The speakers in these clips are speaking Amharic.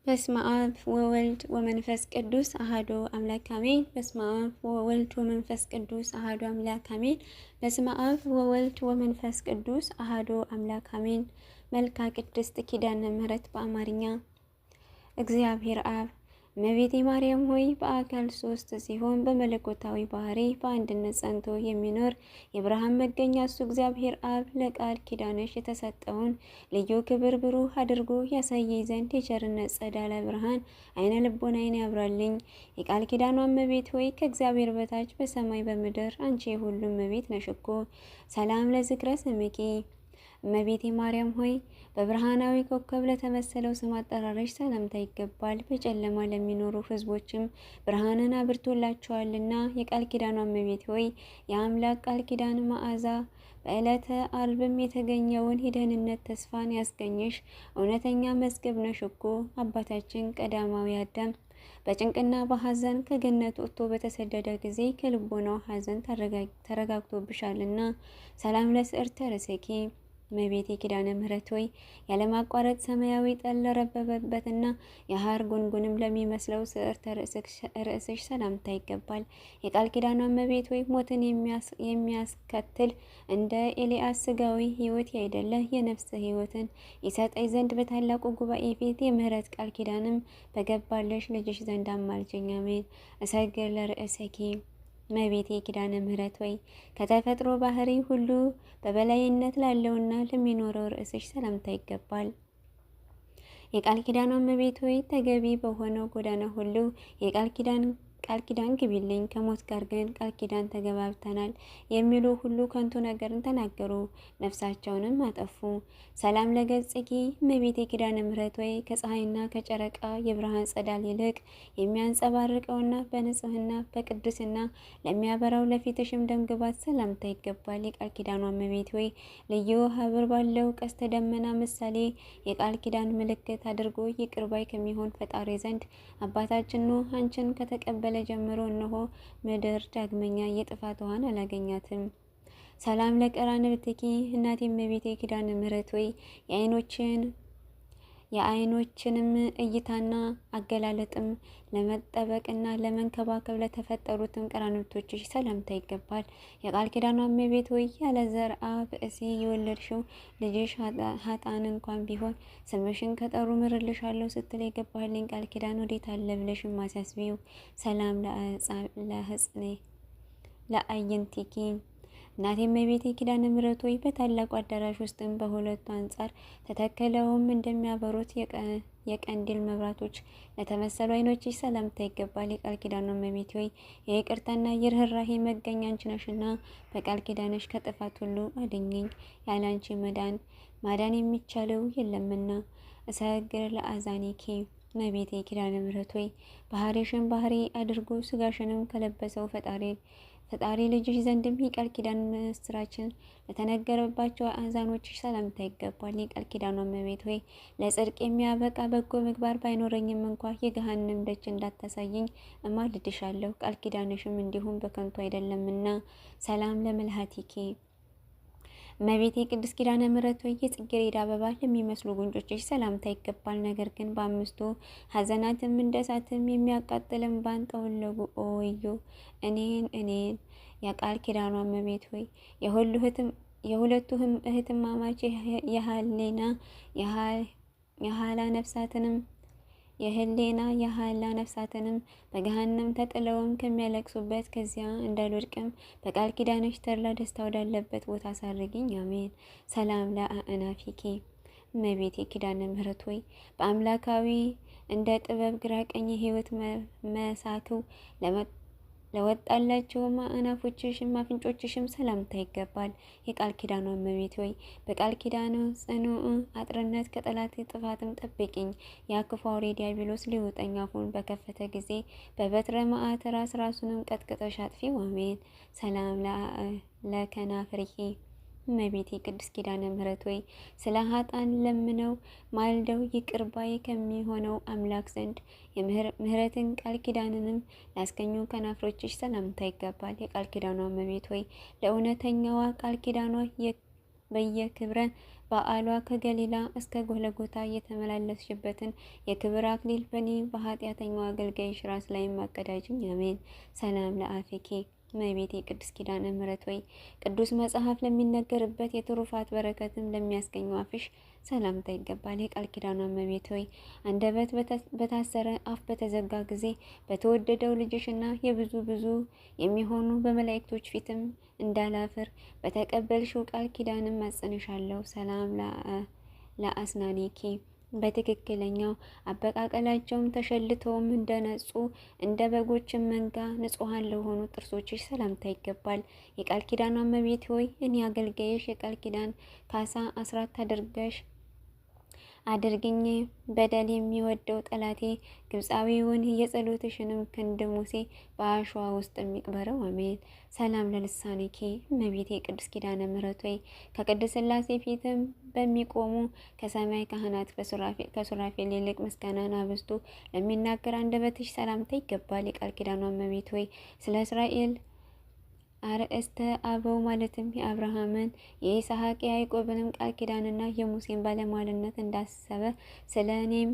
በስመ አብ ወወልድ ወመንፈስ ቅዱስ አሐዱ አምላክ አሜን። በስመ አብ ወወልድ ወመንፈስ ቅዱስ አሐዱ አምላክ አሜን። በስመ አብ ወወልድ ወመንፈስ ቅዱስ አሐዱ አምላክ አሜን። መልካ ቅድስት ኪዳነ ምሕረት በአማርኛ። እግዚአብሔር አብ እመቤቴ ማርያም ሆይ በአካል ሶስት ሲሆን በመለኮታዊ ባህሪ በአንድነት ጸንቶ የሚኖር የብርሃን መገኛ እሱ እግዚአብሔር አብ ለቃል ኪዳንሽ የተሰጠውን ልዩ ክብር ብሩህ አድርጎ ያሳየኝ ዘንድ የቸርነት ጸዳለ ብርሃን አይነ ልቦናዬን ያብራልኝ። የቃል ኪዳኗ እመቤት ሆይ ከእግዚአብሔር በታች በሰማይ በምድር አንቺ የሁሉም እመቤት ነሽ እኮ። ሰላም ለዝክረ ስምኪ እመቤቴ ማርያም ሆይ በብርሃናዊ ኮከብ ለተመሰለው ስም አጠራረሽ ሰላምታ ይገባል። በጨለማ ለሚኖሩ ሕዝቦችም ብርሃንን አብርቶላቸዋልና የቃል ኪዳኗ እመቤት ሆይ የአምላክ ቃል ኪዳን መዓዛ በዕለተ አርብም የተገኘውን የደህንነት ተስፋን ያስገኘሽ እውነተኛ መዝገብ ነሽ እኮ። አባታችን ቀዳማዊ አዳም በጭንቅና በሐዘን ከገነት ወጥቶ በተሰደደ ጊዜ ከልቦናው ሐዘን ተረጋግቶብሻልና ሰላም ለስዕርተ ርእስኪ እመቤቴ ኪዳነ ምሕረት ሆይ ያለማቋረጥ ሰማያዊ ጠል ለረበበበትና የሐር ጉንጉንም ለሚመስለው ስዕርተ ርእስሽ ሰላምታ ይገባል። የቃል ኪዳኗ እመቤት ሆይ ሞትን የሚያስከትል እንደ ኤልያስ ስጋዊ ሕይወት ያይደለ የነፍስ ሕይወትን ይሰጠኝ ዘንድ በታላቁ ጉባኤ ፊት የምህረት ቃል ኪዳንም በገባለሽ ልጅሽ ዘንድ አማልጅኝ። አሜን። እሰግር ለርእሰኪ እመቤቴ ኪዳነ ምሕረት ሆይ ከተፈጥሮ ባህሪ ሁሉ በበላይነት ላለውና ለሚኖረው ርእስሽ ሰላምታ ይገባል። የቃል ኪዳኗ እመቤት ሆይ ተገቢ በሆነው ጎዳና ሁሉ ቃል ኪዳን ግቢልኝ። ከሞት ጋር ግን ቃል ኪዳን ተገባብተናል የሚሉ ሁሉ ከንቱ ነገርን ተናገሩ፣ ነፍሳቸውንም አጠፉ። ሰላም ለገጽኪ እመቤቴ ኪዳነ ምሕረት ሆይ ከፀሐይና ከጨረቃ የብርሃን ጸዳል ይልቅ የሚያንጸባርቀውና በንጽህና በቅድስና ለሚያበራው ለፊትሽም ደምግባት ሰላምታ ይገባል። የቃል ኪዳኗ እመቤት ሆይ ልዩ ኅብር ባለው ቀስተ ደመና ምሳሌ የቃል ኪዳን ምልክት አድርጎ ይቅር ባይ ከሚሆን ፈጣሪ ዘንድ አባታችን ኖህ አንቺን ከተቀበለ ጀምሮ እነሆ ምድር ዳግመኛ የጥፋት ውሃን አላገኛትም። ሰላም ለቀራንብትኪ እናቴ እመቤቴ ኪዳነ ምሕረት ሆይ የዓይኖችንም እይታና አገላለጥም ለመጠበቅና ለመንከባከብ ለተፈጠሩትም ቀራንብቶችሽ ሰላምታ ይገባል። የቃል ኪዳኗ እመቤት ሆይ ያለ ዘርአ ብእሲ የወለድሽው ልጅሽ ኃጥአን እንኳን ቢሆን ስምሽን ከጠሩ ምርልሻለሁ ስትል የገባህልኝ ቃል ኪዳን ወዴት አለ ብለሽም አሳስቢው። ሰላም ለሕጽኔ ለአይንቲኪ እናቴ እመቤቴ ኪዳነ ምሕረት ሆይ በታላቁ አዳራሽ ውስጥም በሁለቱ አንጻር ተተክለውም እንደሚያበሩት የቀንዲል መብራቶች ለተመሰሉ ዓይኖችሽ ሰላምታ ይገባል። የቃል ኪዳኗ እመቤት ሆይ የይቅርታና የርኅራኄ መገኛ አንቺ ነሽና በቃል ኪዳንሽ ከጥፋት ሁሉ አድኝኝ። ያለ አንቺ ማዳን የሚቻለው የለምና። እሰግር ለአዛኒኪ እመቤቴ ኪዳነ ምሕረት ሆይ ባህሪሽን ባህሪ አድርጎ ስጋሽንም ከለበሰው ፈጣሪ ልጅሽ ዘንድም የቃል ኪዳን ምስራችን ለተነገረባቸው አዛኖችሽ ሰላምታ ይገባል። የቃል ኪዳኗ እመቤት ሆይ ለጽድቅ የሚያበቃ በጎ ምግባር ባይኖረኝም እንኳ የገሃነም ደጅ እንዳታሳየኝ እማልድሻለሁ። ቃል ኪዳንሽም እንዲሁም በከንቱ አይደለምና። ሰላም ለመልሃቲኪ እመቤቴ ቅድስት ኪዳነ ምሕረት ሆይ የጽጌረዳ አበባ ለሚመስሉ ጉንጮችሽ ሰላምታ ይገባል። ነገር ግን በአምስቱ ሐዘናትም እንደ እሳትም የሚያቃጥልም ባንጠወለጉ ወዮ እኔን የቃል ኪዳኗ እመቤት ሆይ የሁለቱ እህትማማች የሃላ ነፍሳትንም በገሃነም ተጥለውም ከሚያለቅሱበት ከዚያ እንዳልወድቅም በቃል ኪዳንሽ ተድላ ደስታ ወዳለበት ቦታ አሳርጊኝ። አሜን። ሰላም ለአእናፊኪ እመቤቴ ኪዳነ ምሕረት ሆይ በአምላካዊ እንደ ጥበብ ግራ ቀኝ የሕይወት መሳክው ለወጣላቸውም አእናፎችሽም አፍንጮችሽም ሰላምታ ይገባል። የቃል ኪዳኗ እመቤት ሆይ በቃል ኪዳኑ ጽኑዕ አጥርነት ከጠላት ጥፋትም ጠብቂኝ። ያ ክፉ አውሬ ዲያብሎስ ሊውጠኝ አፉን በከፈተ ጊዜ በበትረ መዓት ራሱንም ቀጥቅጠሽ አጥፊው። አሜን። ሰላም ለከናፍርኪ እመቤቴ ቅድስት ኪዳነ ምሕረት ሆይ ስለ ኃጥአን ለምነው ማልደው ይቅር ባይ ከሚሆነው አምላክ ዘንድ የምህረትን ቃል ኪዳንንም ላስገኙ ከናፍሮችሽ ሰላምታ ይገባል። የቃል ኪዳኗ እመቤት ሆይ ለእውነተኛዋ ቃል ኪዳኗ በየክብረ በዓሏ ከገሊላ እስከ ጎለጎታ የተመላለስሽበትን የክብር አክሊል በእኔ በኃጢአተኛው አገልጋይሽ ራስ ላይ ማቀዳጅኝ። አሜን። ሰላም ለአፌኪ እመቤቴ ቅድስት ኪዳነ ምሕረት ወይ ቅዱስ መጽሐፍ ለሚነገርበት የትሩፋት በረከትም ለሚያስገኘው አፍሽ ሰላምታ ይገባል። የቃል ኪዳኗ እመቤት ሆይ አንደበት በታሰረ አፍ በተዘጋ ጊዜ በተወደደው ልጅሽና የብዙ የሚሆኑ በመላእክቶች ፊትም እንዳላፍር በተቀበልሽው ቃል ኪዳንም አጽንሻለሁ። ሰላም ለአስናኒኪ በትክክለኛው አበቃቀላቸውም ተሸልተውም እንደነጹ እንደ በጎችም መንጋ ንጹሐን ለሆኑ ጥርሶችሽ ሰላምታ ይገባል። የቃል ኪዳኗ እመቤት ሆይ እኔ አገልጋይሽ የቃል ኪዳን ካሳ አስራት አድርግኝ በደል የሚወደው ጠላቴ ግብፃዊውን የጸሎትሽንም ክንድ ሙሴ በአሸዋ ውስጥ የሚቅበረው። አሜን። ሰላም ለልሳኔኪ እመቤቴ ቅድስት ኪዳነ ምሕረት ወይ ከቅድስት ሥላሴ ፊትም በሚቆሙ ከሰማይ ካህናት ከሱራፌል ይልቅ ምስጋናን አብዝቶ ለሚናገር አንደበትሽ ሰላምታ ይገባል። የቃል ኪዳኗ እመቤት ወይ ስለ እስራኤል አርእስተ አበው ማለትም የአብርሃምን የይስሐቅ የያዕቆብንም ቃል ኪዳንና የሙሴን ባለሟልነት እንዳሰበ ስለ እኔም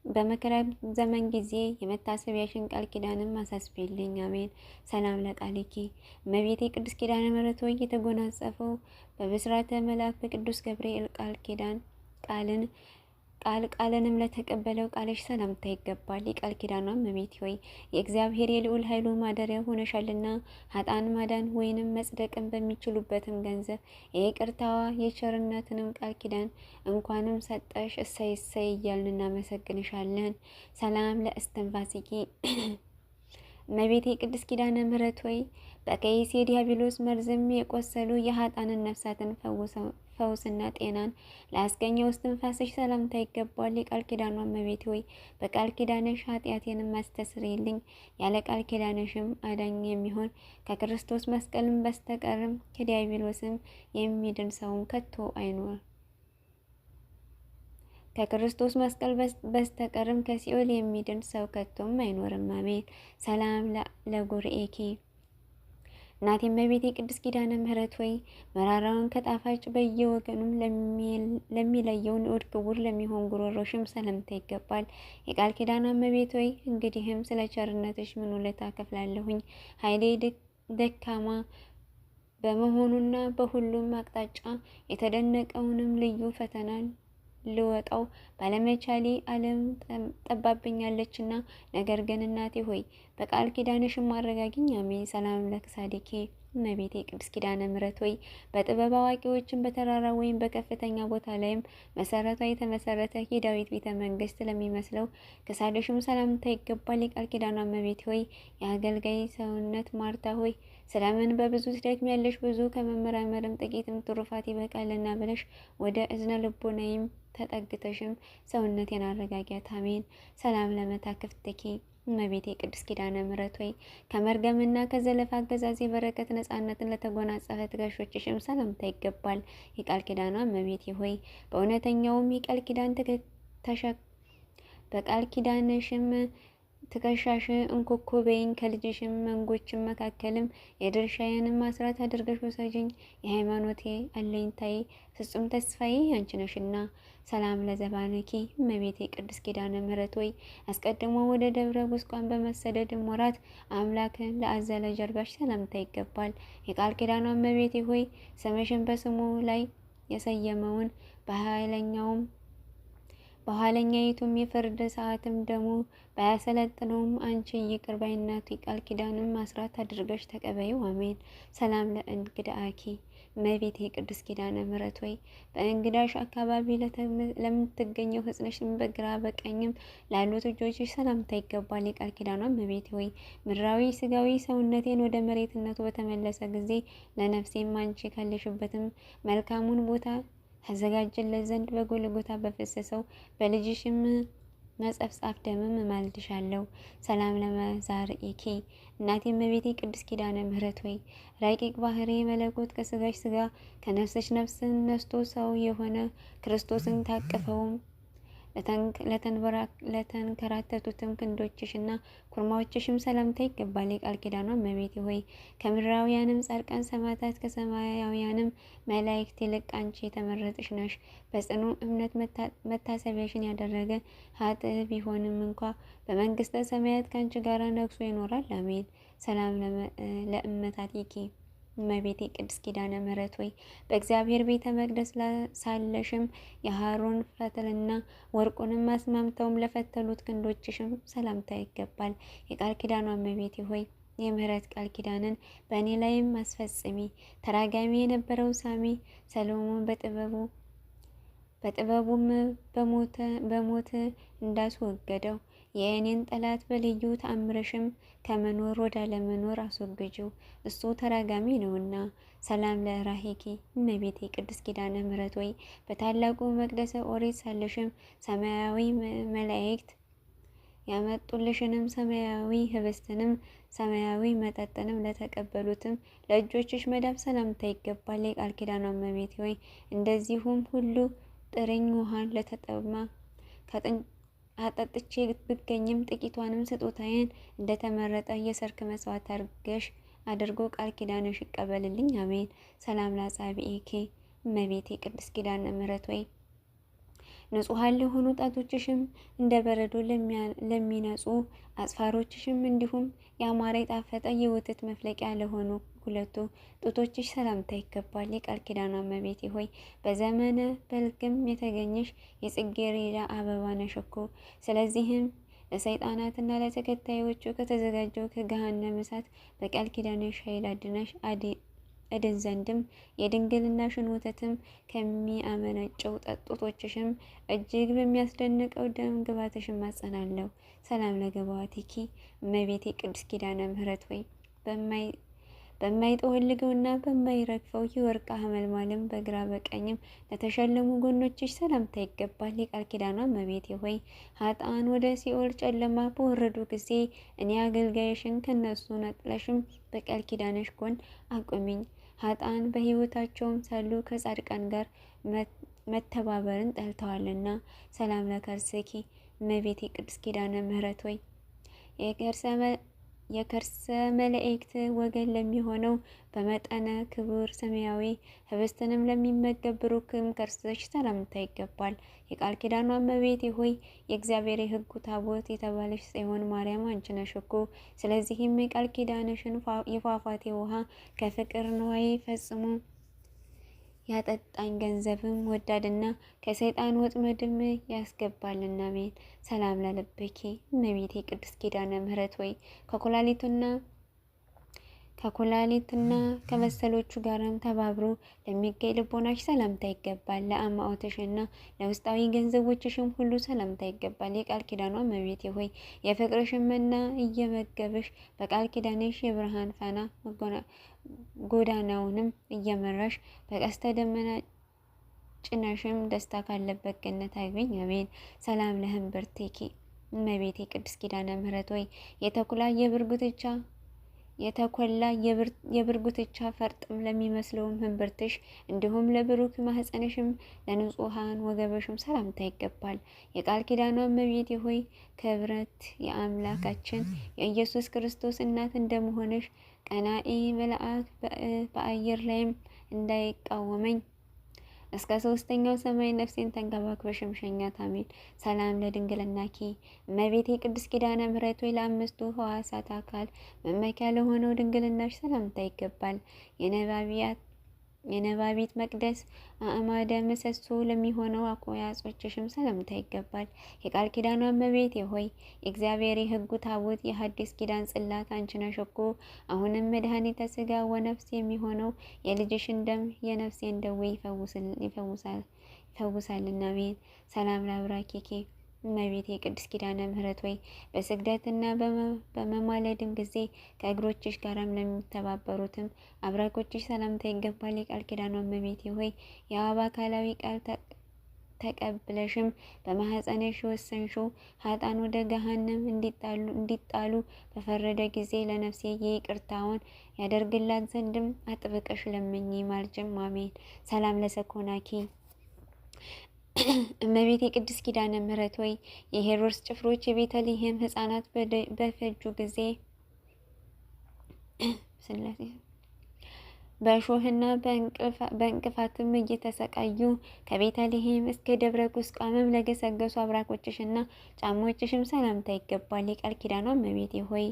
በመከራ ዘመን ጊዜ የመታሰቢያሽን ቃል ኪዳንም አሳስቢልኝ። አሜን። ሰላም ለቃልኪ እመቤቴ ቅድስት ኪዳነ ምሕረት ሆይ የተጎናጸፈው በብስራተ መልአክ በቅዱስ ገብርኤል ቃልንም ለተቀበለው ቃልሽ ሰላምታ ይገባል። የቃል ኪዳኗ እመቤት ሆይ የእግዚአብሔር የልዑል ኃይሉ ማደሪያ ሆነሻልና ኃጥአን ማዳን ወይንም መጽደቅን በሚችሉበትም ገንዘብ የይቅርታዋ የቸርነትንም ቃል ኪዳን እንኳንም ሰጠሽ። እሰይ እሰይ እያልን እናመሰግንሻለን። ሰላም ለእስትንፋሲኪ እመቤቴ ቅድስት ኪዳነ ምሕረት ሆይ በከይሴ ዲያብሎስ መርዝም የቆሰሉ የኃጥአንን ነፍሳትን ፈውስና ጤናን ላስገኘው እስትንፋስሽ ሰላምታ ይገባል። የቃል ኪዳኗ እመቤት ሆይ በቃል ኪዳንሽ ኃጢአቴንም አስተስርይልኝ። ያለ ቃል ኪዳንሽም አዳኝ የሚሆን ከክርስቶስ መስቀልም በስተቀርም ከዲያብሎስም የሚድን ሰውም ከቶ አይኖር። ከክርስቶስ መስቀል በስተቀርም ከሲኦል የሚድን ሰው ከቶም አይኖርም። አሜን። ሰላም ለጉርኤኪ እናቴ እመቤቴ ቅድስት ኪዳነ ምሕረት ሆይ መራራውን ከጣፋጭ በየወገኑም ለሚለየው ንዑድ ክቡር ለሚሆን ጉሮሮሽም ሰላምታ ይገባል። የቃል ኪዳኗ እመቤት ሆይ እንግዲህም ስለ ቸርነትሽ ምን ውለታ ከፍላለሁኝ? ኃይሌ ደካማ በመሆኑና በሁሉም አቅጣጫ የተደነቀውንም ልዩ ፈተናን ልወጣው ባለመቻሌ ዓለም ጠባብኛለችና፣ ነገር ግን እናቴ ሆይ በቃል ኪዳንሽም አረጋጊኝ። አሜን። ሰላም ለክሳዴኪ እመቤቴ ቅድስት ኪዳነ ምሕረት ሆይ በጥበብ አዋቂዎችን በተራራ ወይም በከፍተኛ ቦታ ላይም መሰረቷ የተመሰረተ የዳዊት ቤተ መንግስት ለሚመስለው ከሳድሽም ሰላምታ ይገባል። የቃል ኪዳኗ እመቤት ሆይ የአገልጋይ ሰውነት ማርታ ሆይ ስለምን በብዙ ትደክሚያለሽ? ብዙ ከመመራመርም ጥቂትም ትሩፋት ይበቃልና ብለሽ ወደ እዝነ ልቦናይም ተጠግተሽም ሰውነቴን አረጋጊያት። አሜን። ሰላም ለመታክፍትኪ እመቤቴ ቅድስት ኪዳነ ምሕረት ሆይ ከመርገምና ከዘለፋ አገዛዝ የበረከት ነጻነትን ለተጎናጸፈ ትከሻዎችሽም ሰላምታ ይገባል። የቃል ኪዳኗ እመቤቴ ሆይ በእውነተኛውም የቃል ኪዳን በቃል ኪዳንሽም ትከሻሽ እንኩኩ በይኝ። ከልጅሽም መንጎችም መካከልም የድርሻዬንም አስራት አድርገሽ ወሰጂኝ። የሃይማኖቴ አለኝታዬ ፍጹም ተስፋዬ አንቺ ነሽና። ሰላም ለዘባንኪ እመቤቴ ቅድስት ኪዳነ ምሕረት ሆይ አስቀድሞ ወደ ደብረ ቁስቋም በመሰደድ ወራት አምላክን ለአዘለ ጀርባሽ ሰላምታ ይገባል። የቃል ኪዳኗ እመቤቴ ሆይ ስምሽን በስሙ ላይ የሰየመውን በኋለኛይቱም የፍርድ ሰዓትም ደሙ ባያሰለጥነውም አንቺ ይቅር ባይነቱ የቃል ኪዳንም አስራት አድርገሽ ተቀበዩ። አሜን። ሰላም ለእንግዳኪ እመቤቴ ቅድስት ኪዳነ ምሕረት ሆይ በእንግዳሽ አካባቢ ለምትገኘው ሕጽንሽም በግራ በቀኝም ላሉት እጆችሽ ሰላምታ ይገባል። የቃል ኪዳኗ እመቤቴ ሆይ ምድራዊ ስጋዊ ሰውነቴን ወደ መሬትነቱ በተመለሰ ጊዜ ለነፍሴም አንቺ ካለሽበትም መልካሙን ቦታ ተዘጋጀለት ዘንድ በጎልጎታ በፈሰሰው በልጅሽም መጸፍጻፍ ደምም እማልድሻለሁ። ሰላም ለመዛርኢኪ እናቴ እመቤቴ ቅድስት ኪዳነ ምሕረት ሆይ ረቂቅ ባህሪ መለኮት ከስጋሽ ስጋ ከነፍስሽ ነፍስን ነስቶ ሰው የሆነ ክርስቶስን ለተንከራተቱትም ክንዶችሽና ኩርማዎችሽም ሰላምታ ይገባል። የቃል ኪዳኗ እመቤቴ ሆይ ከምድራውያንም ጻድቃን ሰማዕታት ከሰማያውያንም መላእክት ይልቅ አንቺ የተመረጥሽ ነሽ። በጽኑ እምነት መታሰቢያሽን ያደረገ ኃጥእ ቢሆንም እንኳ በመንግስተ ሰማያት ከአንቺ ጋር ነግሶ ይኖራል። አሜን። ሰላም ለእመታቲኪ እመቤቴ ቅድስት ኪዳነ ምሕረት ሆይ በእግዚአብሔር ቤተ መቅደስ ሳለሽም የሃሮን ፈትልና ወርቁንም አስማምተውም ለፈተሉት ክንዶችሽም ሰላምታ ይገባል። የቃል ኪዳኗ እመቤቴ ሆይ የምህረት ቃል ኪዳንን በእኔ ላይም አስፈጽሚ። ተራጋሚ የነበረው ሳሚ ሰሎሞን በጥበቡም በሞት እንዳስወገደው የእኔን ጠላት በልዩ ተአምረሽም ከመኖር ወደ አለመኖር አስወግጂው፣ እሱ ተራጋሚ ነውና። ሰላም ለራሄኪ እመቤቴ ቅድስት ኪዳነ ምሕረት ሆይ በታላቁ መቅደሰ ኦሪት ሳለሽም ሰማያዊ መላእክት ያመጡልሽንም ሰማያዊ ህብስትንም ሰማያዊ መጠጥንም ለተቀበሉትም ለእጆችሽ መዳብ ሰላምታ ይገባል። የቃል ኪዳኗ እመቤቴ ሆይ እንደዚሁም ሁሉ ጥርኝ ውሃን ለተጠማ አጠጥቼ ብገኝም ጥቂቷንም ስጦታዬን እንደተመረጠ የሰርክ መስዋዕት አድርጎ ቃል ኪዳንሽ ይቀበልልኝ። አሜን። ሰላም ለአጻብዒኪ እመቤቴ ቅድስት ኪዳነ ምሕረት ሆይ ንጹሐን ለሆኑ ጣቶችሽም እንደ በረዶ ለሚነጹ አጽፋሮችሽም እንዲሁም ያማረ የጣፈጠ የወተት መፍለቂያ ለሆኑ ሁለቱ ጡቶችሽ ሰላምታ ይገባል። የቃል ኪዳኗ እመቤቴ ሆይ በዘመነ በልግም የተገኘሽ የጽጌረዳ አበባ ነሽ እኮ። ስለዚህም ለሰይጣናትና ለተከታዮቹ ከተዘጋጀው ከገሃነመ እሳት በቃል ኪዳንሽ ኃይል አድነሽ እድን ዘንድም የድንግልናሽን ወተትም ከሚያመነጨው ጡቶችሽም እጅግ በሚያስደንቀው ደም ግባትሽም ማጸናለሁ። ሰላም ለገባዋቲኪ እመቤቴ ቅድስት ኪዳነ ምሕረት ሆይ በማይጠወልገውና በማይረግፈው የወርቅ ሐመልማልም በግራ በቀኝም ለተሸለሙ ጎኖችሽ ሰላምታ ይገባል። የቃል ኪዳኗ እመቤቴ ሆይ ኃጥአን ወደ ሲኦል ጨለማ በወረዱ ጊዜ እኔ አገልጋይሽን ከነሱ ነጥለሽም በቃል ኪዳንሽ ጎን አቁሚኝ። ኃጥአን በሕይወታቸውም ሳሉ ከጻድቃን ጋር መተባበርን ጠልተዋልና። ሰላም ለከርስኪ እመቤቴ ቅድስት ኪዳነ ምሕረት ሆይ የከርሰ መላእክት ወገን ለሚሆነው በመጠነ ክቡር ሰማያዊ ህብስትንም ለሚመገብ ብሩክም ከርሰሽ ሰላምታ ይገባል። የቃል ኪዳኗ እመቤቴ ሆይ የእግዚአብሔር የሕጉ ታቦት የተባለሽ ጽዮን ማርያም አንቺ ነሽ እኮ። ስለዚህም የቃል ኪዳንሽን የፏፏቴ ውሃ ከፍቅር ንዋይ ፈጽሞ ያጠጣኝ ገንዘብም ወዳድና ከሰይጣን ወጥመድም ያስገባልና። አሜን። ሰላም ለልብኪ እመቤቴ ቅድስት ኪዳነ ምሕረት ሆይ ከኩላሊትና ከመሰሎቹ ጋርም ተባብሮ ለሚገኝ ልቦናሽ ሰላምታ ይገባል። ለአማኦትሽና ለውስጣዊ ገንዘቦችሽም ሁሉ ሰላምታ ይገባል። የቃል ኪዳኗ እመቤቴ ሆይ የፍቅርሽን መና እየመገብሽ በቃል ኪዳንሽ የብርሃን ፋና ጎዳናውንም እየመራሽ በቀስተ ደመና ጭነሽም ደስታ ካለበት ገነት አግቢኝ። አሜን። ሰላም ለህንብርቲኪ እመቤቴ ቅድስት ኪዳነ ምሕረት ሆይ የተኮላ የብርጉትቻ ፈርጥም ለሚመስለውም ህንብርትሽ እንዲሁም ለብሩክ ማህፀንሽም ለንጹሐን ወገበሽም ሰላምታ ይገባል። የቃል ኪዳኗ እመቤቴ ሆይ ክብረት የአምላካችን የኢየሱስ ክርስቶስ እናት እንደመሆንሽ ቀናኢ መልአክ በአየር ላይም እንዳይቃወመኝ እስከ ሶስተኛው ሰማይ ነፍሴን ተንከባክበሽም ሸኛት። አሜን። ሰላም ለድንግልናኪ እመቤቴ ቅድስት ኪዳነ ምሕረት ሆይ ለአምስቱ ሕዋሳት አካል መመኪያ ለሆነው ድንግልናሽ ሰላምታ ይገባል። የነባቢት መቅደስ አእማደ ምሰሶ ለሚሆነው አቆያጾችሽም ሰላምታ ይገባል። የቃል ኪዳኗ እመቤቴ ሆይ የእግዚአብሔር የሕጉ ታቦት የሐዲስ ኪዳን ጽላት አንቺ ነሽ እኮ። አሁንም መድኃኒተ ሥጋ ወነፍስ የሚሆነው የልጅሽን ደም የነፍሴን ደዌ ይፈውሳልና። አሜን። ሰላም ለአብራኪኪ እመቤቴ ቅድስት ኪዳነ ምሕረት ሆይ በስግደትና በመማለድም ጊዜ ከእግሮችሽ ጋርም ለሚተባበሩትም አብራኮችሽ ሰላምታ ይገባል። የቃል ኪዳኗ እመቤቴ ሆይ የአብ አካላዊ ቃል ተቀብለሽም በማህፀንሽ ወሰንሽው ኃጥአን ወደ ገሃነም እንዲጣሉ በፈረደ ጊዜ ለነፍሴ የይቅርታውን ያደርግላት ዘንድም አጥብቀሽ ለምኚ ማልጅም። አሜን። ሰላም ለሰኮናኪ እመቤቴ ቅድስት ኪዳነ ምሕረት ሆይ የሄሮድስ ጭፍሮች የቤተልሔም ሕፃናት በፈጁ ጊዜ በእሾህና በእንቅፋትም እየተሰቃዩ ከቤተልሔም እስከ ደብረ ቁስቋምም ለገሰገሱ አብራኮችሽና ጫሞችሽም ሰላምታ ይገባል። የቃል ኪዳኗ እመቤቴ ሆይ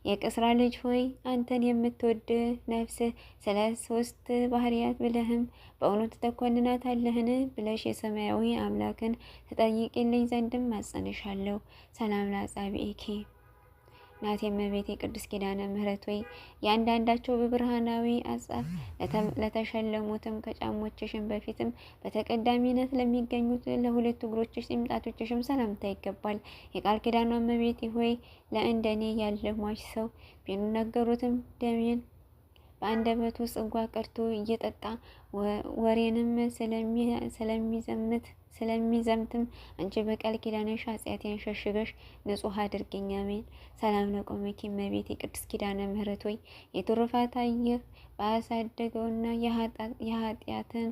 የቅስራ ልጅ ሆይ አንተን የምትወድ ነፍስ ስለ 3 ባህርያት ብለህም በእውነቱ ተኮንናታለህን ብለሽ የሰማያዊ አምላክን ተጠይቂልኝ ዘንድም ማጸንሻለሁ። ሰላም ለአጻብዒኪ ናት የእመቤቴ ቅድስት ኪዳነ ምሕረት ወይ ያንዳንዳቸው በብርሃናዊ አጻፍ ለተሸለሙትም ከጫሞችሽም በፊትም በተቀዳሚነት ለሚገኙት ለሁለቱ እግሮችሽ ጣቶችሽም ሰላምታ ይገባል። የቃል ኪዳኗ እመቤቴ ሆይ ለእንደኔ ያለ ሟች ሰው ቢነገሩትም ደሜን በአንደበቱ ጽዋ ቀርቶ እየጠጣ ወሬንም ስለሚዘምትም አንቺ በቃል ኪዳንሽ ኃጢአቴን ሸሽገሽ ንጹሕ አድርጊኝ። አሜን። ሰላም ለቆመኪ እመቤቴ ቅድስት ኪዳነ ምሕረት ሆይ የትሩፋት አየር ባያሳደገውና የኃጢአትን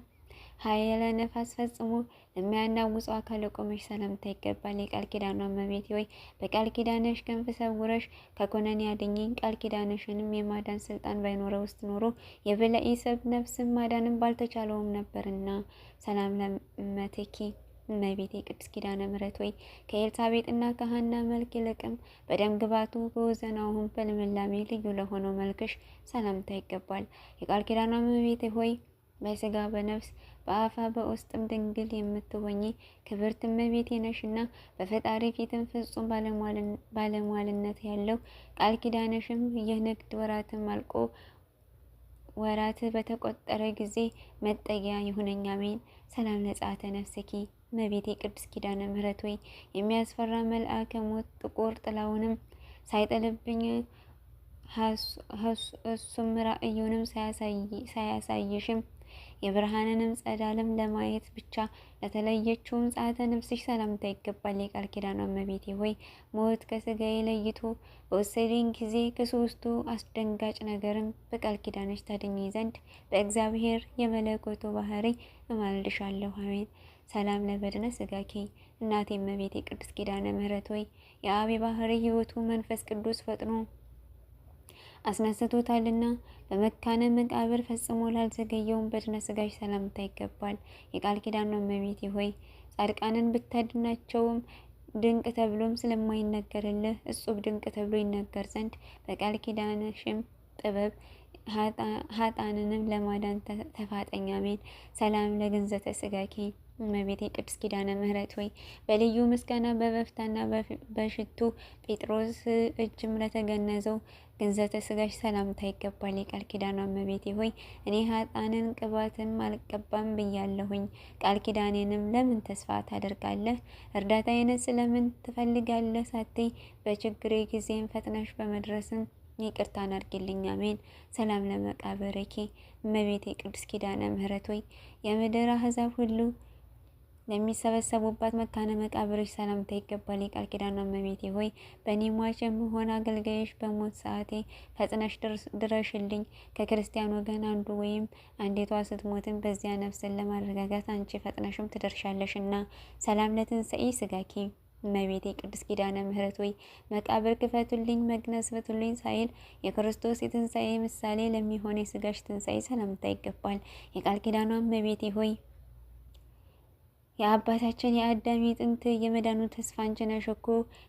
ኃይለ ነፋስ ፈጽሞ ለሚያናውጸው አካል ቆመሽ ሰላምታ ይገባል። የቃል ኪዳኗ እመቤቴ ሆይ በቃል ኪዳንሽ ክንፍ ሰውረሽ ከኮነኔ አድኝኝ። ቃል ኪዳንሽንም የማዳን ስልጣን ባይኖረው ውስጥ ኖሮ የበላኢ ሰብ ነፍስም ማዳንም ባልተቻለውም ነበርና። ሰላም ለእመትኪ እመቤቴ ቅድስት ኪዳነ ምሕረት ሆይ ከኤልሳቤጥና ከሐና መልክ ይልቅም በደም ግባቱ በወዘናውም በልምላሜ ልዩ ለሆነው መልክሽ ሰላምታ ይገባል። የቃል ኪዳኗ እመቤቴ ሆይ በስጋ በነፍስ በአፋ በውስጥም ድንግል የምትሆኚ ክብርት እመቤቴ ነሽና በፈጣሪ ፊትም ፍጹም ባለሟልነት ያለው ቃል ኪዳንሽም የንግድ ወራትም አልቆ ወራት በተቆጠረ ጊዜ መጠጊያ ይሁነኝ። አሜን። ሰላም ለጸአተ ነፍስኪ እመቤቴ ቅድስት ኪዳነ ምሕረት ሆይ የሚያስፈራ መልአከ ሞት ጥቁር ጥላውንም ሳይጥልብኝ እሱም ራእዩንም ሳያሳይሽም የብርሃንንም ጸዳልም ለማየት ብቻ ለተለየችውም ጸአተ ነፍስሽ ሰላምታ ይገባል። የቃል ኪዳኗ እመቤቴ ሆይ ሞት ከስጋዬ ለይቶ በወሰደኝ ጊዜ ከሶስቱ አስደንጋጭ ነገርም በቃል ኪዳንሽ ታድኚ ዘንድ በእግዚአብሔር የመለኮቱ ባህሪ እማልድሻለሁ። አሜን። ሰላም ለበድነ ስጋኪ እናቴ እመቤቴ ቅድስት ኪዳነ ምሕረት ሆይ የአብ ባህሪ ሕይወቱ መንፈስ ቅዱስ ፈጥኖ አስነስቶታልና በመካነ መቃብር ፈጽሞ ላልዘገየውን በድነ ስጋሽ ሰላምታ ይገባል። የቃል ኪዳኗ እመቤቴ ሆይ ጻድቃንን ብታድናቸውም ድንቅ ተብሎም ስለማይነገርልህ እጹብ ድንቅ ተብሎ ይነገር ዘንድ በቃል ኪዳንሽም ጥበብ ሀጣንንም ለማዳን ተፋጠኝ። አሜን። ሰላም ለግንዘተ ስጋኪ እመቤቴ ቅድስት ኪዳነ ምሕረት ሆይ በልዩ ምስጋና በበፍታና በሽቱ ጴጥሮስ እጅም ለተገነዘው ግንዘተ ስጋሽ ሰላምታ ይገባል። የቃል ኪዳኗ እመቤቴ ሆይ እኔ ሀጣንን ቅባትን አልቀባም ብያለሁኝ። ቃል ኪዳኔንም ለምን ተስፋ ታደርጋለህ? እርዳታዬንስ ለምን ትፈልጋለህ? ሳትይ በችግሬ ጊዜም ፈጥነሽ በመድረስም ይቅርታን አድርጊልኝ። አሜን። ሰላም ለመቃብርኪ እመቤቴ ቅድስት ኪዳነ ምሕረት ሆይ የምድር አሕዛብ ሁሉ ለሚሰበሰቡባት መካነ መቃብርሽ ሰላምታ ይገባል። የቃል ኪዳኗ እመቤቴ ሆይ በእኔ ሟች የምሆን አገልጋይሽ በሞት ሰዓቴ ፈጥነሽ ድረሽልኝ። ከክርስቲያን ወገን አንዱ ወይም አንዲቷ ስትሞትን በዚያ ነፍስን ለማረጋጋት አንቺ ፈጥነሽም ትደርሻለሽና። ሰላም ለትንሣኤ ስጋኪ እመቤቴ ቅድስት ኪዳነ ምሕረት ሆይ መቃብር ክፈቱልኝ፣ መግነዝ ፍቱልኝ ሳይል የክርስቶስ የትንሣኤ ምሳሌ ለሚሆን የስጋሽ ትንሣኤ ሰላምታ ይገባል። የቃል ኪዳኗ እመቤቴ ሆይ የአባታችን የአዳም ጥንት የመዳኑ ተስፋ አንቺ ነሽ እኮ።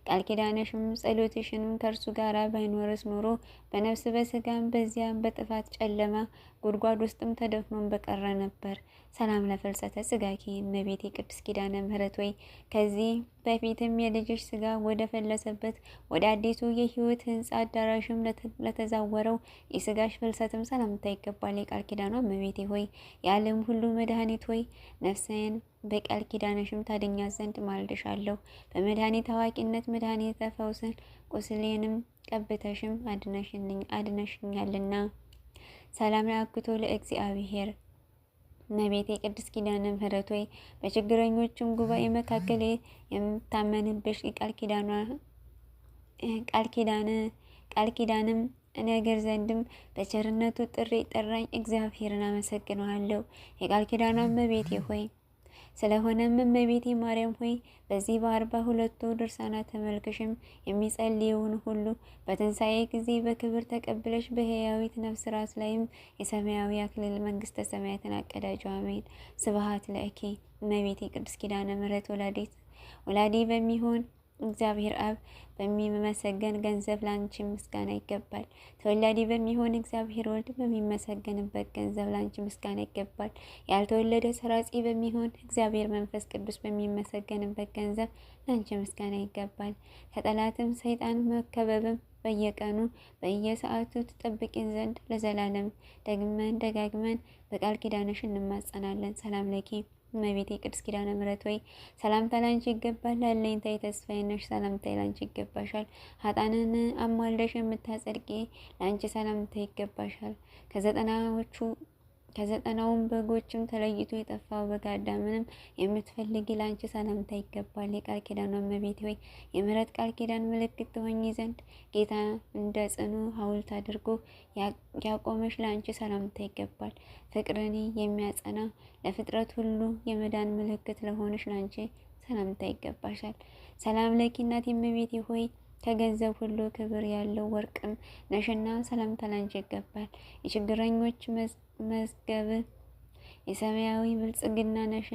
ቃል ኪዳንሽም ጸሎትሽንም ከእርሱ ጋር ባይኖርስ ኖሮ በነፍስ በስጋም በዚያም በጥፋት ጨለማ ጉድጓድ ውስጥም ተደፍኖን በቀረ ነበር። ሰላም ለፍልሰተ ስጋኪ እመቤቴ ቅድስት ኪዳነ ምሕረት ሆይ ከዚህ በፊትም የልጅሽ ስጋ ወደ ፈለሰበት ወደ አዲሱ የሕይወት ሕንጻ አዳራሽም ለተዛወረው የስጋሽ ፍልሰትም ሰላምታ ይገባል። የቃል ኪዳኗ እመቤቴ ሆይ የዓለም ሁሉ መድኃኒት ሆይ ነፍሴን በቃል ኪዳንሽም ታድኛት ዘንድ ማልድሻለሁ። በመድኃኒት አዋቂነት መድኃኒተ ፈውስን ቁስሌንም ቀብተሽም አድነሽኛልና። ሰላም ለአክቶ ለእግዚአብሔር እመቤቴ ቅድስት ኪዳነ ምሕረት ሆይ በችግረኞችም ጉባኤ መካከል የምታመንብሽ ቃል ኪዳንም ነገር ዘንድም በቸርነቱ ጥሪ ጠራኝ። እግዚአብሔርን አመሰግነዋለሁ። የቃል ኪዳኗ እመቤቴ ሆይ ስለሆነም እመቤቴ ማርያም ሆይ በዚህ በ42ቱ ድርሳናት ተመልክሽም የሚጸልየውን ሁሉ በትንሣኤ ጊዜ በክብር ተቀብለሽ በሕያዊት ነፍስ ራስ ላይም የሰማያዊ አክሊል መንግሥተ ሰማያትን አቀዳጁ። አሜን። ስብሐት ለእኪ እመቤቴ ቅድስት ኪዳነ ምሕረት ወላዲ በሚሆን እግዚአብሔር አብ በሚመሰገን ገንዘብ ላንቺ ምስጋና ይገባል። ተወላዲ በሚሆን እግዚአብሔር ወልድ በሚመሰገንበት ገንዘብ ላንቺ ምስጋና ይገባል። ያልተወለደ ሰራጺ በሚሆን እግዚአብሔር መንፈስ ቅዱስ በሚመሰገንበት ገንዘብ ላንቺ ምስጋና ይገባል። ከጠላትም ሰይጣን መከበብም በየቀኑ በየሰዓቱ ትጠብቂን ዘንድ ለዘላለም ደጋግመን በቃል ኪዳንሽ እንማጸናለን። ሰላም ለኪ እመቤቴ ቅድስት ኪዳነ ምሕረት ወይ ሰላምታ ላንቺ ይገባል። አለኝታዬ ተስፋዬ ነሽ፣ ሰላምታ ላንቺ ይገባሻል። ኃጥአንን አሟልደሽ የምታጸድቂ ላንቺ ሰላምታ ይገባሻል። ከዘጠናውም በጎችም ተለይቶ የጠፋው በግ አዳምንም የምትፈልጊ ላንቺ ሰላምታ ይገባል። የቃል ኪዳኗ እመቤቴ ወይ የምሕረት ቃል ኪዳን ምልክት ትሆኚ ዘንድ ጌታ እንደ ጽኑ ሐውልት አድርጎ ያቆመሽ ላንቺ ሰላምታ ይገባል። ፍቅርን የሚያጸና ለፍጥረት ሁሉ የመዳን ምልክት ለሆነሽ ላንቺ ሰላምታ ይገባሻል። ሰላም ለኪ እናቴ እመቤቴ ሆይ ከገንዘብ ሁሉ ክብር ያለው ወርቅም ነሽና ሰላምታ ላንቺ ይገባል። የችግረኞች መዝገብ የሰማያዊ ብልጽግና ነሽ፣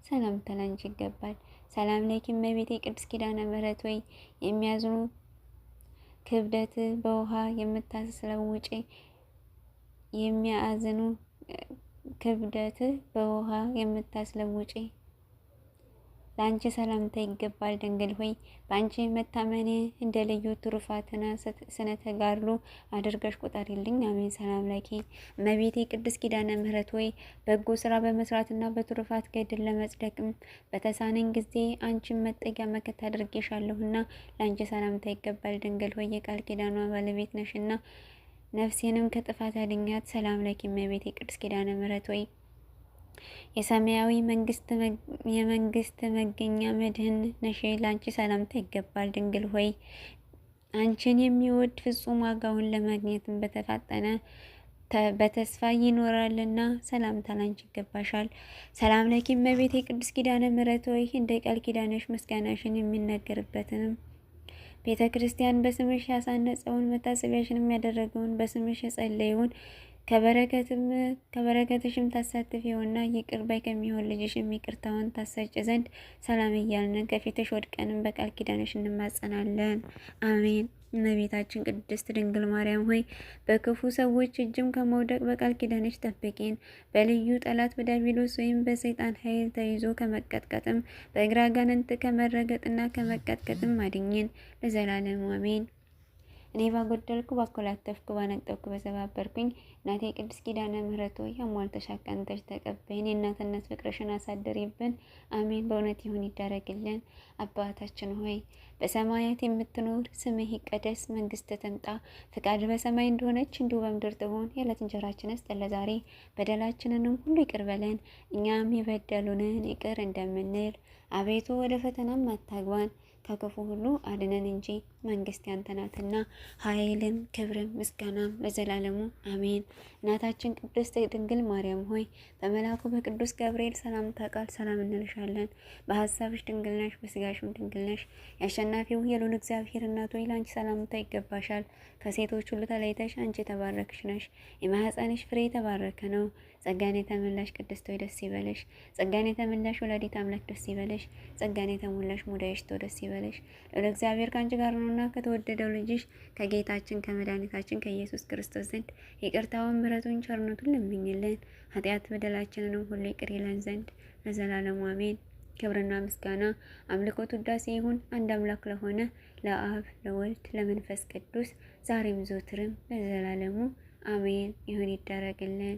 ሰላምታ ላንቺ ይገባል። ሰላም ለኪ እመቤቴ ቅድስት ኪዳነ ምሕረት ወይ የሚያዝኑ ክብደት በውሃ የምታስለውጪ የሚያዝኑ ክብደት በውሃ የምታስለውጪ ላንቺ ሰላምታ ይገባል። ድንግል ሆይ በአንቺ መታመኔ እንደ ልዩ ትሩፋትና ስነ ተጋድሎ አድርገሽ ቁጠሪልኝ። አሜን። ሰላም ለኪ እመቤቴ ቅድስት ኪዳነ ምሕረት ሆይ በጎ ስራ በመስራትና በትሩፋት ገድል ለመጽደቅም በተሳነኝ ጊዜ አንቺን መጠጊያ መከታ አድርጌሻለሁና ላንቺ ሰላምታ ይገባል። ድንግል ሆይ የቃል ኪዳኗ ባለቤት ነሽና ነፍሴንም ከጥፋት አድኛት። ሰላም ለኪ እመቤቴ ቅድስት ኪዳነ ምሕረት ሆይ የሰማያዊ የመንግስት መገኛ መድህን ነሽ፣ ላንቺ ሰላምታ ይገባል። ድንግል ሆይ አንቺን የሚወድ ፍጹም ዋጋውን ለማግኘትም በተስፋ ይኖራልና ሰላምታ ላንቺ ይገባሻል። ሰላም ለኪ እመቤቴ ቅድስት ኪዳነ ምሕረት ሆይ እንደ ቃል ኪዳንሽ ምስጋናሽን የሚነገርበትንም ቤተ ክርስቲያን በስምሽ ያሳነጸውን መታሰቢያሽንም ያደረገውን በስምሽ የጸለየውን ከበረከትሽም ታሳትፊውና ይቅር ባይ ከሚሆን ልጅሽም ይቅርታውን ታሰጭ ዘንድ ሰላም እያልን ከፊትሽ ወድቀንም በቃል ኪዳንሽ እንማጸናለን። አሜን። እመቤታችን ቅድስት ድንግል ማርያም ሆይ በክፉ ሰዎች እጅም ከመውደቅ በቃል ኪዳንሽ ጠብቂን። በልዩ ጠላት በዲያብሎስ ወይም በሰይጣን ኃይል ተይዞ ከመቀጥቀጥም በእግረ አጋንንት ከመረገጥና ከመቀጥቀጥም አድኝን ለዘላለሙ አሜን። እኔ ባጎደልኩ ባኮላተፍኩ ባነጠብኩ በሰባበርኩኝ እናቴ ቅድስት ኪዳነ ምሕረት ሆይ አሟልተሽ አቃንተሽ ተቀበይን። የእናትነት ፍቅርሽን አሳድሪብን። አሜን። በእውነት ይሁን ይደረግልን። አባታችን ሆይ በሰማያት የምትኖር ስምህ ይቀደስ፣ መንግስትህ ትምጣ፣ ፍቃድ በሰማይ እንደሆነች እንዲሁ በምድር ትሁን። የዕለት እንጀራችንን ስጠን ዛሬ፣ በደላችንንም ሁሉ ይቅር በለን እኛም የበደሉንን ይቅር እንደምንል። አቤቱ ወደ ፈተናም አታግባን ከክፉ ሁሉ አድነን እንጂ መንግስት ያንተ ናትና ኃይልም ክብርም ምስጋናም ለዘላለሙ አሜን። እናታችን ቅድስት ድንግል ማርያም ሆይ በመልአኩ በቅዱስ ገብርኤል ሰላምታ ቃል ሰላም እንልሻለን። በሀሳብሽ ድንግል ነሽ፣ በስጋሽም ድንግል ነሽ። የአሸናፊው የልዑል እግዚአብሔር እናት ሆይ ለአንቺ ሰላምታ ይገባሻል። ከሴቶች ሁሉ ተለይተሽ አንቺ የተባረክሽ ነሽ፣ የማኅፀንሽ ፍሬ የተባረከ ነው። ጸጋን የተመላሽ ቅድስት ሆይ ደስ ይበለሽ። ጸጋን የተመላሽ ወላዲተ አምላክ ደስ ይበለሽ። ጸጋን የተሞላሽ ሙዳይሽቶ ደስ ይበለሽ። ልዑል እግዚአብሔር ከአንቺ ጋር ነውና ከተወደደው ልጅሽ ከጌታችን ከመድኃኒታችን ከኢየሱስ ክርስቶስ ዘንድ ይቅርታውን ምሕረቱን ቸርነቱን ለምኝልን ኃጢአት በደላችንንም ሁሉ ይቅር ይለን ዘንድ ለዘላለሙ አሜን። ክብርና ምስጋና አምልኮት ውዳሴ ይሁን አንድ አምላክ ለሆነ ለአብ ለወልድ ለመንፈስ ቅዱስ ዛሬም ዘወትርም ለዘላለሙ አሜን። ይሁን ይደረግልን።